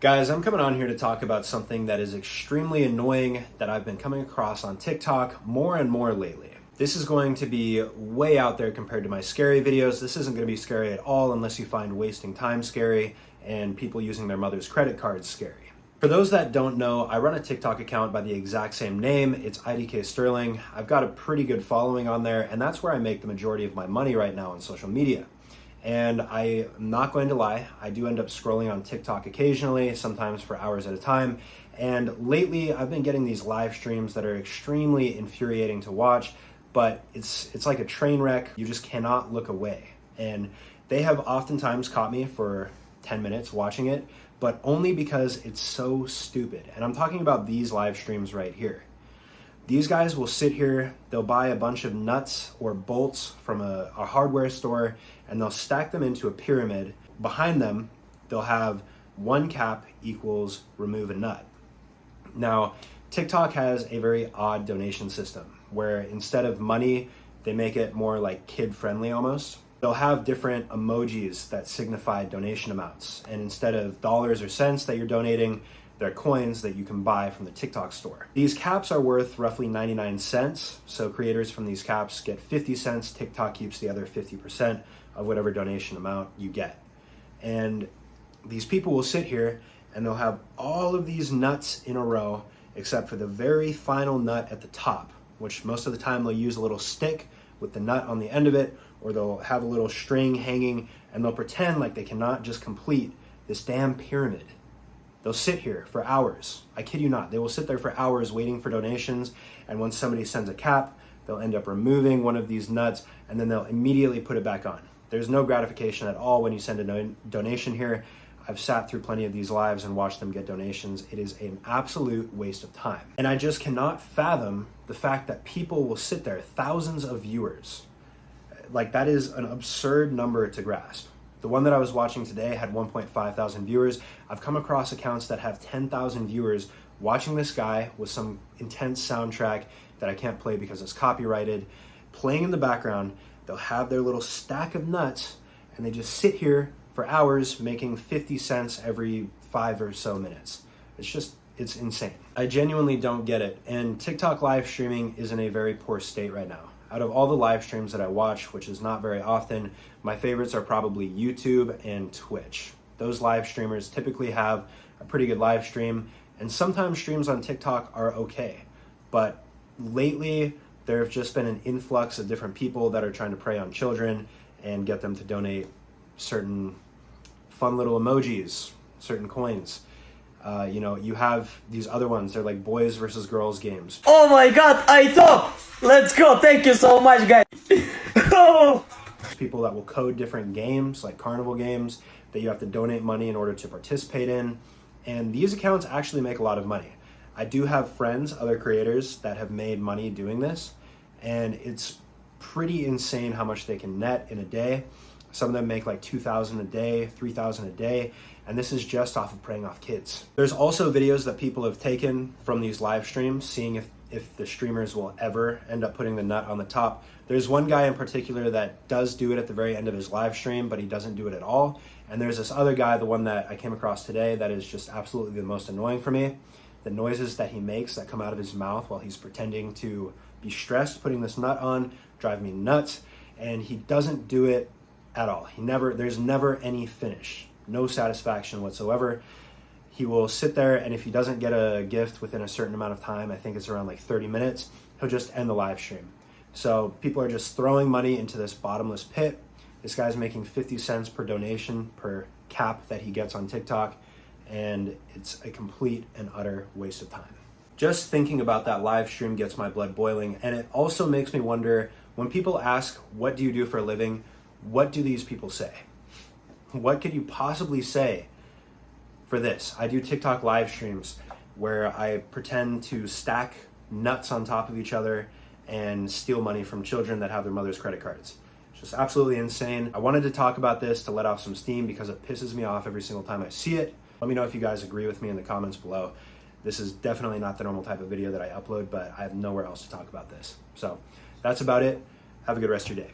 Guys, I'm coming on here to talk about something that is extremely annoying that I've been coming across on TikTok more and more lately. This is going to be way out there compared to my scary videos. This isn't going to be scary at all unless you find wasting time scary and people using their mother's credit cards scary. For those that don't know, I run a TikTok account by the exact same name. It's IDK Sterling. I've got a pretty good following on there, and that's where I make the majority of my money right now on social media. And I'm not going to lie, I do end up scrolling on TikTok occasionally, sometimes for hours at a time. And lately, I've been getting these live streams that are extremely infuriating to watch, but it's like a train wreck. You just cannot look away. And they have oftentimes caught me for 10 minutes watching it, but only because it's so stupid. And I'm talking about these live streams right here. These guys will sit here, they'll buy a bunch of nuts or bolts from a hardware store, and they'll stack them into a pyramid. Behind them, they'll have one cap equals remove a nut. Now, TikTok has a very odd donation system where instead of money, they make it more like kid-friendly almost. They'll have different emojis that signify donation amounts. And instead of dollars or cents that you're donating, they're coins that you can buy from the TikTok store. These caps are worth roughly 99 cents. So creators from these caps get 50 cents. TikTok keeps the other 50% of whatever donation amount you get. And these people will sit here and they'll have all of these nuts in a row, except for the very final nut at the top, which most of the time they'll use a little stick with the nut on the end of it, or they'll have a little string hanging, and they'll pretend like they cannot just complete this damn pyramid. They'll sit here for hours. I kid you not. They will sit there for hours waiting for donations, and once somebody sends a cap, they'll end up removing one of these nuts, and then they'll immediately put it back on. There's no gratification at all when you send a donation here. I've sat through plenty of these lives and watched them get donations. It is an absolute waste of time. And I just cannot fathom the fact that people will sit there, thousands of viewers. Like, that is an absurd number to grasp. The one that I was watching today had 1.5 thousand viewers. I've come across accounts that have 10,000 viewers watching this guy with some intense soundtrack that I can't play because it's copyrighted, playing in the background. They'll have their little stack of nuts and they just sit here for hours making 50 cents every 5 or so minutes. It's insane. I genuinely don't get it. And TikTok live streaming is in a very poor state right now. Out of all the live streams that I watch, which is not very often, my favorites are probably YouTube and Twitch. Those live streamers typically have a pretty good live stream, and sometimes streams on TikTok are okay. But lately, there have just been an influx of different people that are trying to prey on children and get them to donate certain fun little emojis, certain coins. You have these other ones, they're like boys versus girls games. Oh my god, I top! Let's go, thank you so much, guys. Oh. People that will code different games, like carnival games, that you have to donate money in order to participate in. And these accounts actually make a lot of money. I do have friends, other creators, that have made money doing this, and it's pretty insane how much they can net in a day. Some of them make like 2,000 a day, 3,000 a day, and this is just off of preying off kids. There's also videos that people have taken from these live streams, seeing if the streamers will ever end up putting the nut on the top. There's one guy in particular that does do it at the very end of his live stream, but he doesn't do it at all. And there's this other guy, the one that I came across today, that is just absolutely the most annoying for me. The noises that he makes that come out of his mouth while he's pretending to be stressed putting this nut on drive me nuts, and he doesn't do it at all. There's never any finish, no satisfaction whatsoever. He will sit there, and if he doesn't get a gift within a certain amount of time, I think it's around like 30 minutes, he'll just end the live stream. So people are just throwing money into this bottomless pit. This guy's making 50 cents per donation per cap that he gets on TikTok, and it's a complete and utter waste of time. Just thinking about that live stream gets my blood boiling, and it also makes me wonder, when people ask, what do you do for a living? What do these people say? What could you possibly say for this? I do TikTok live streams where I pretend to stack nuts on top of each other and steal money from children that have their mother's credit cards. It's just absolutely insane. I wanted to talk about this to let off some steam because it pisses me off every single time I see it. Let me know if you guys agree with me in the comments below. This is definitely not the normal type of video that I upload, but I have nowhere else to talk about this. So that's about it. Have a good rest of your day.